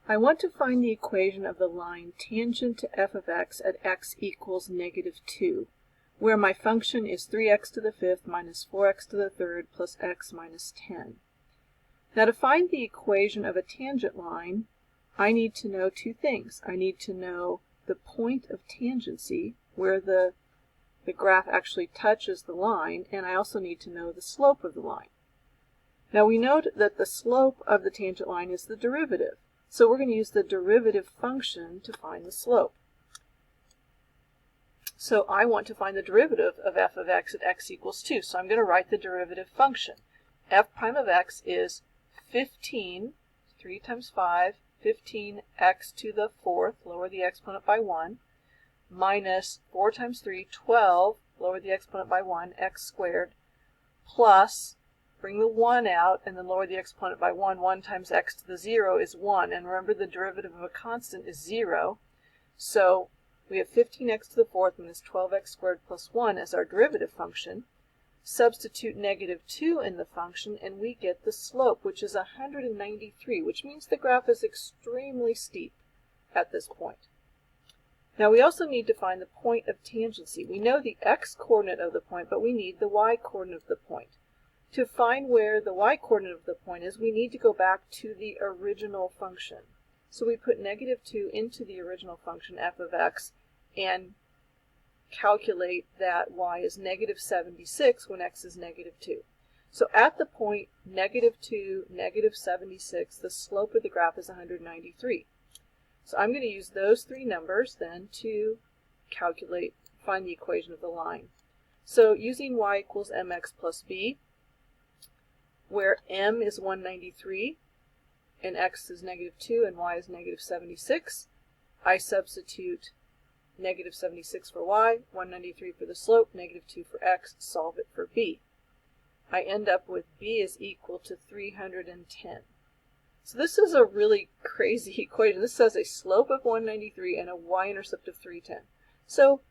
I want to find the equation of the line tangent to f of x at x equals -2, where my function is 3x to the fifth minus 4x to the third plus x minus 10. Now to find the equation of a tangent line, I need to know two things. I need to know the point of tangency, where the graph actually touches the line, and I also need to know the slope of the line. Now we note that the slope of the tangent line is the derivative. So we're going to use the derivative function to find the slope. So I want to find the derivative of f of x at x equals 2. So I'm going to write the derivative function. F prime of x is 15, 3 times 5, 15x to the fourth, lower the exponent by 1, minus 4 times 3, 12, lower the exponent by 1, x squared, plus, bring the 1 out, and then lower the exponent by 1. 1 times x to the 0 is 1. And remember, the derivative of a constant is 0. So we have 15x to the fourth minus 12x squared plus 1 as our derivative function. Substitute -2 in the function, and we get the slope, which is 193, which means the graph is extremely steep at this point. Now we also need to find the point of tangency. We know the x-coordinate of the point, but we need the y-coordinate of the point. To find where the y-coordinate of the point is, we need to go back to the original function. So we put -2 into the original function, f of x, and calculate that y is -76 when x is -2. So at the point -2, -76, the slope of the graph is 193. So I'm going to use those three numbers then to find the equation of the line. So using y equals mx plus b, where m is 193 and x is -2 and y is -76, I substitute -76 for y, 193 for the slope, -2 for x, solve it for b. I end up with b is equal to 310. So this is a really crazy equation. This has a slope of 193 and a y-intercept of 310. So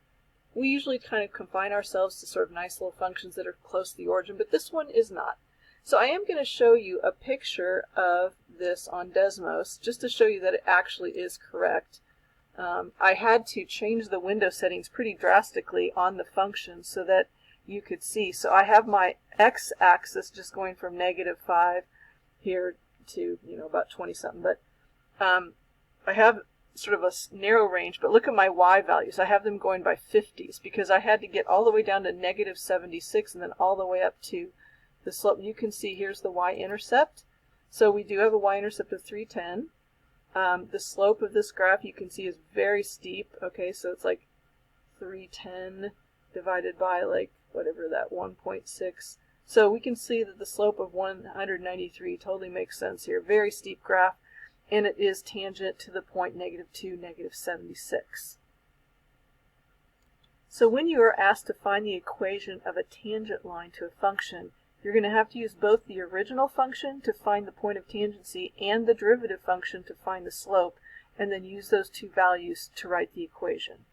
we usually kind of confine ourselves to sort of nice little functions that are close to the origin, but this one is not. So I am going to show you a picture of this on Desmos, just to show you that it actually is correct. I had to change the window settings pretty drastically on the function so that you could see. So I have my x-axis just going from -5 here to, about 20-something. But I have sort of a narrow range, but look at my y values. I have them going by 50s because I had to get all the way down to -76 and then all the way up to the slope. You can see here's the y-intercept. So we do have a y-intercept of 310. The slope of this graph you can see is very steep. Okay, so it's like 310 divided by like whatever that 1.6. So we can see that the slope of 193 totally makes sense here. Very steep graph, and it is tangent to the point -2, -76. So when you are asked to find the equation of a tangent line to a function, you're going to have to use both the original function to find the point of tangency and the derivative function to find the slope, and then use those two values to write the equation.